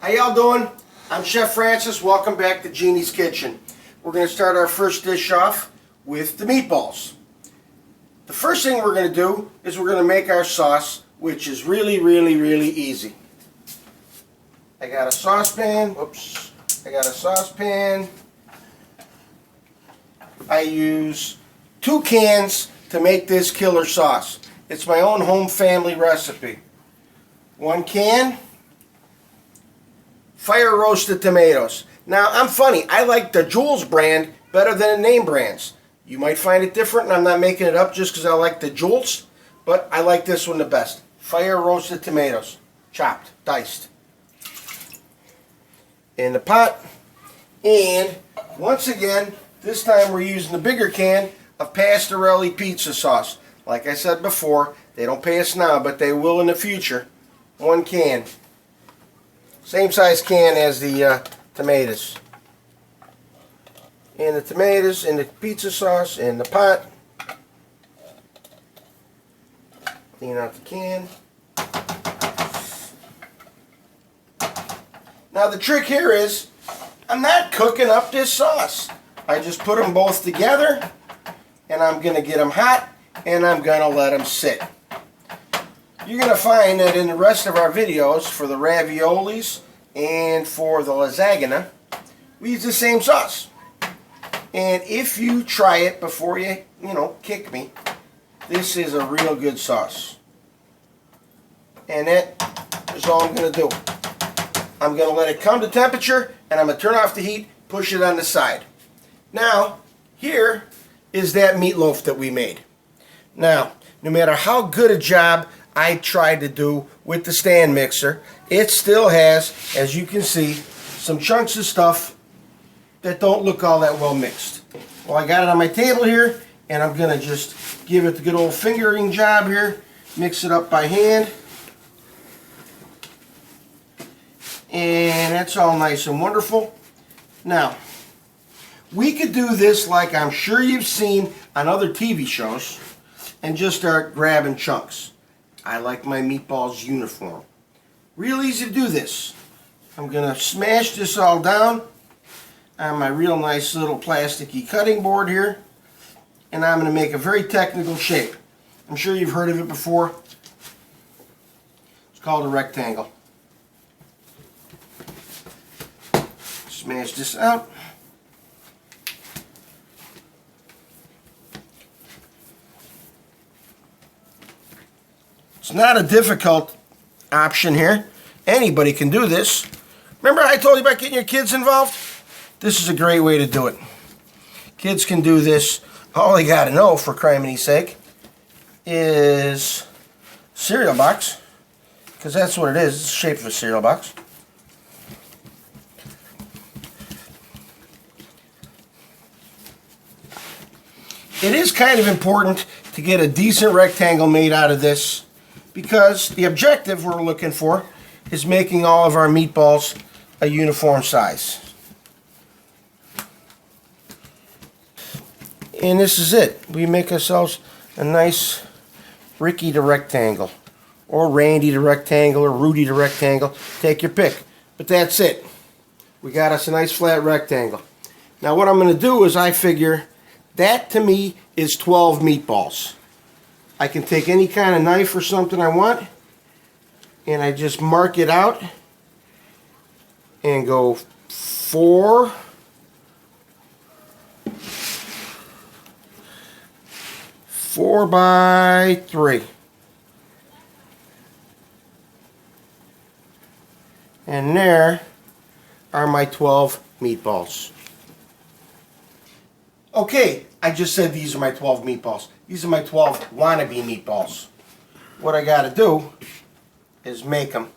How y'all doing? I'm Chef Francis. Welcome back to Jeannie's Kitchen. We're going to start our first dish off with the meatballs. The first thing we're going to do is we're going to make our sauce, which is really easy. I got a saucepan. I use 2 cans to make this killer sauce. It's my own home family recipe. 1 can. Fire roasted tomatoes. Now, I'm funny. I like the Jules brand better than the name brands. You might find it different, and I'm not making it up just because I like the Jules, but I like this one the best. Fire roasted tomatoes. Chopped, diced. In the pot. And, once again, this time we're using the bigger can of Pastorelli pizza sauce. Like I said before, they don't pay us now, but they will in the future. 1 can. Same size can as the tomatoes. And the tomatoes and the pizza sauce in the pot. Clean out the can. Now the trick here is, I'm not cooking up this sauce. I just put them both together, and I'm going to get them hot, and I'm going to let them sit. You're going to find that in the rest of our videos for the raviolis and for the lasagna, we use the same sauce. And if you try it before you kick me, this is a real good sauce. And that is all I'm going to do. I'm going to let it come to temperature, and I'm going to turn off the heat, push it on the side. Now, here is that meatloaf that we made. Now, no matter how good a job I tried to do with the stand mixer, it still has, as you can see, some chunks of stuff that don't look all that well mixed. Well, I got it on my table here, and I'm going to just give it the good old fingering job here, mix it up by hand. And that's all nice and wonderful. Now, we could do this like I'm sure you've seen on other TV shows and just start grabbing chunks. I like my meatballs uniform. Real easy to do this. I'm going to smash this all down on my real nice little plasticky cutting board here. And I'm going to make a very technical shape. I'm sure you've heard of it before. It's called a rectangle. Smash this out. It's not a difficult option here. Anybody can do this. Remember I told you about getting your kids involved? This is a great way to do it. Kids can do this. All they got to know, for criminy sake, is cereal box. Because that's what it is. It's the shape of a cereal box. It is kind of important to get a decent rectangle made out of this, because the objective we're looking for is making all of our meatballs a uniform size. And this is it. We make ourselves a nice Ricky the rectangle, or Randy the rectangle, or Rudy the rectangle. Take your pick. But that's it. We got us a nice flat rectangle. Now what I'm going to do is, I figure that to me is 12 meatballs. I can take any kind of knife or something I want, and I just mark it out and go 4, 4 by 3. And there are my 12 meatballs. Okay, I just said these are my 12 meatballs. These are my 12 wannabe meatballs. What I got to do is make them.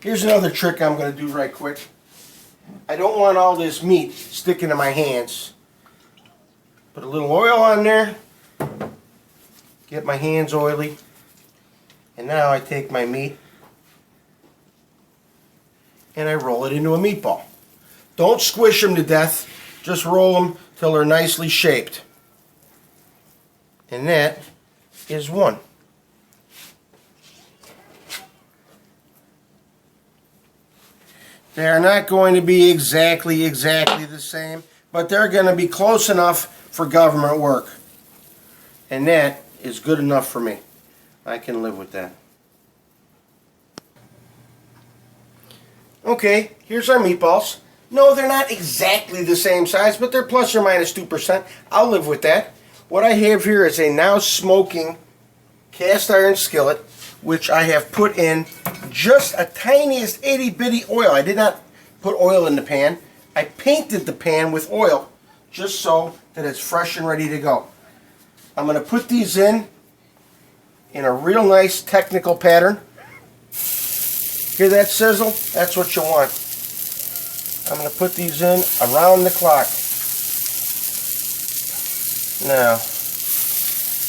Here's another trick I'm going to do right quick. I don't want all this meat sticking to my hands. Put a little oil on there. Get my hands oily. And now I take my meat and I roll it into a meatball. Don't squish them to death. Just roll them till they're nicely shaped. And that is one. They are not going to be exactly the same, but they're going to be close enough for government work. And that is good enough for me. I can live with that. Okay, here's our meatballs. No, they're not exactly the same size, but they're plus or minus 2%. I'll live with that. What I have here is a now smoking cast iron skillet, which I have put in just a tiniest itty bitty oil. I did not put oil in the pan. I painted the pan with oil just so that it's fresh and ready to go. I'm going to put these in a real nice technical pattern. Hear that sizzle? That's what you want. I'm going to put these in around the clock. Now,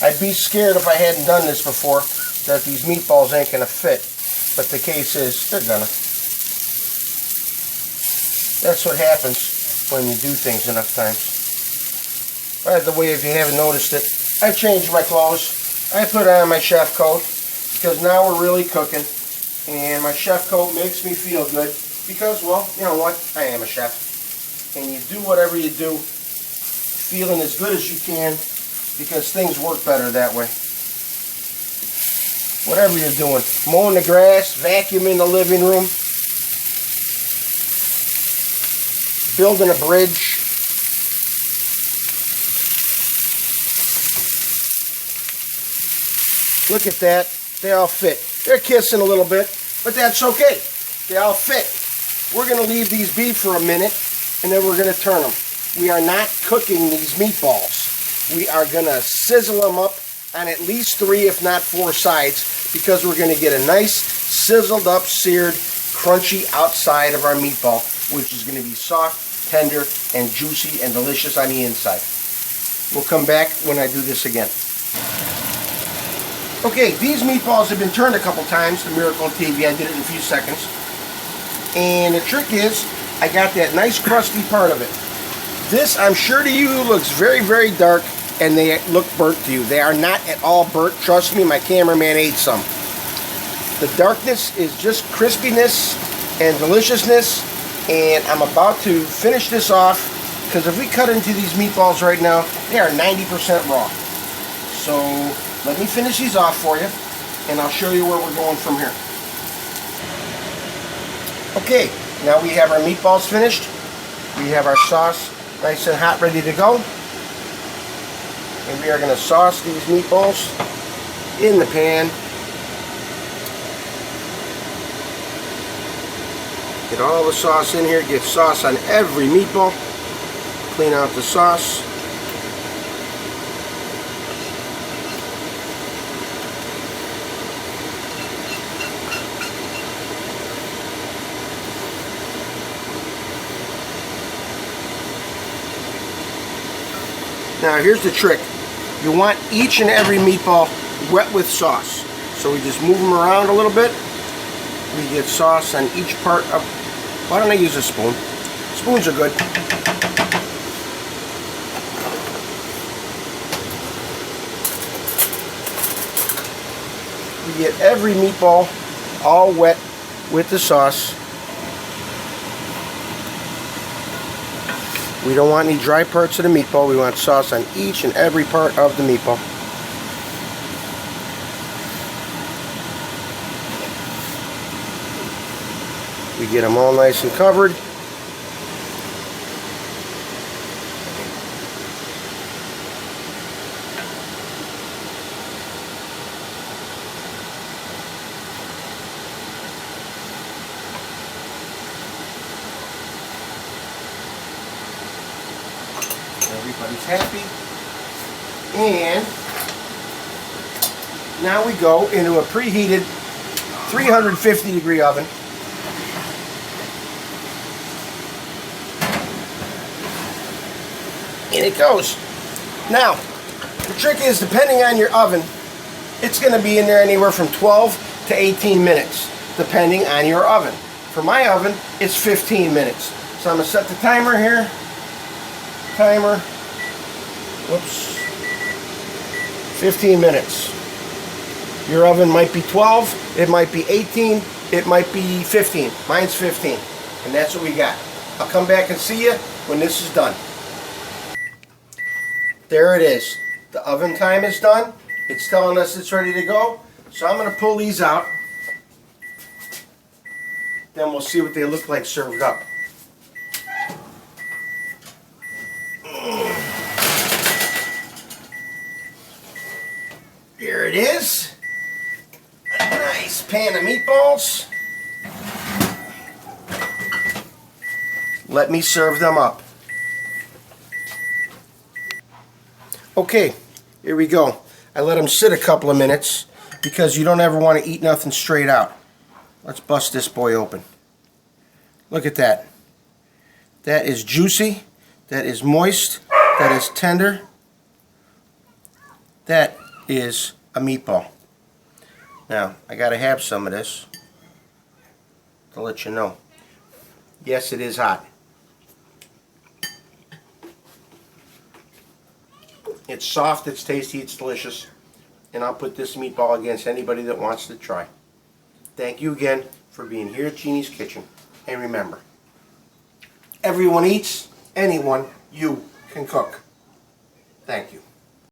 I'd be scared if I hadn't done this before that these meatballs ain't going to fit. But the case is, they're going to. That's what happens when you do things enough times. By the way, if you haven't noticed it, I changed my clothes. I put on my chef coat because now we're really cooking. And my chef coat makes me feel good because, well, you know what? I am a chef. And you do whatever you do feeling as good as you can because things work better that way. Whatever you're doing. Mowing the grass, vacuuming the living room, building a bridge. Look at that. They all fit. They're kissing a little bit, but that's okay. They all fit. We're going to leave these be for a minute, and then we're going to turn them. We are not cooking these meatballs. We are going to sizzle them up on at least 3, if not 4 sides, because we're going to get a nice, sizzled up, seared, crunchy outside of our meatball, which is going to be soft, tender, and juicy and delicious on the inside. We'll come back when I do this again. Okay, these meatballs have been turned a couple times, the Miracle on TV. I did it in a few seconds. And the trick is, I got that nice crusty part of it. This, I'm sure to you, looks very, very dark, and they look burnt to you. They are not at all burnt. Trust me, my cameraman ate some. The darkness is just crispiness and deliciousness, and I'm about to finish this off, because if we cut into these meatballs right now, they are 90% raw. So let me finish these off for you, and I'll show you where we're going from here. Okay, now we have our meatballs finished. We have our sauce nice and hot, ready to go. And we are going to sauce these meatballs in the pan. Get all the sauce in here. Get sauce on every meatball. Clean out the sauce. Now here's the trick. You want each and every meatball wet with sauce. So we just move them around a little bit. We get sauce on each part of... Why don't I use a spoon? Spoons are good. We get every meatball all wet with the sauce. We don't want any dry parts of the meatball. We want sauce on each and every part of the meatball. We get them all nice and covered. Everybody's happy. And now we go into a preheated 350 degree oven. And it goes. Now, the trick is, depending on your oven, it's going to be in there anywhere from 12 to 18 minutes, depending on your oven. For my oven, it's 15 minutes. So I'm going to set the timer here. Timer. Whoops. 15 minutes. Your oven might be 12, it might be 18, it might be 15. Mine's 15. And that's what we got. I'll come back and see you when this is done. There it is. The oven time is done. It's telling us it's ready to go. So I'm going to pull these out. Then we'll see what they look like served up. Here it is. A nice pan of meatballs. Let me serve them up. Okay, here we go. I let them sit a couple of minutes because you don't ever want to eat nothing straight out. Let's bust this boy open. Look at that. That is juicy. That is moist. That is tender. That is a meatball. Now, I gotta have some of this to let you know. Yes, it is hot. It's soft, it's tasty, it's delicious. And I'll put this meatball against anybody that wants to try. Thank you again for being here at Jeannie's Kitchen. And remember, everyone eats, anyone, you can cook. Thank you.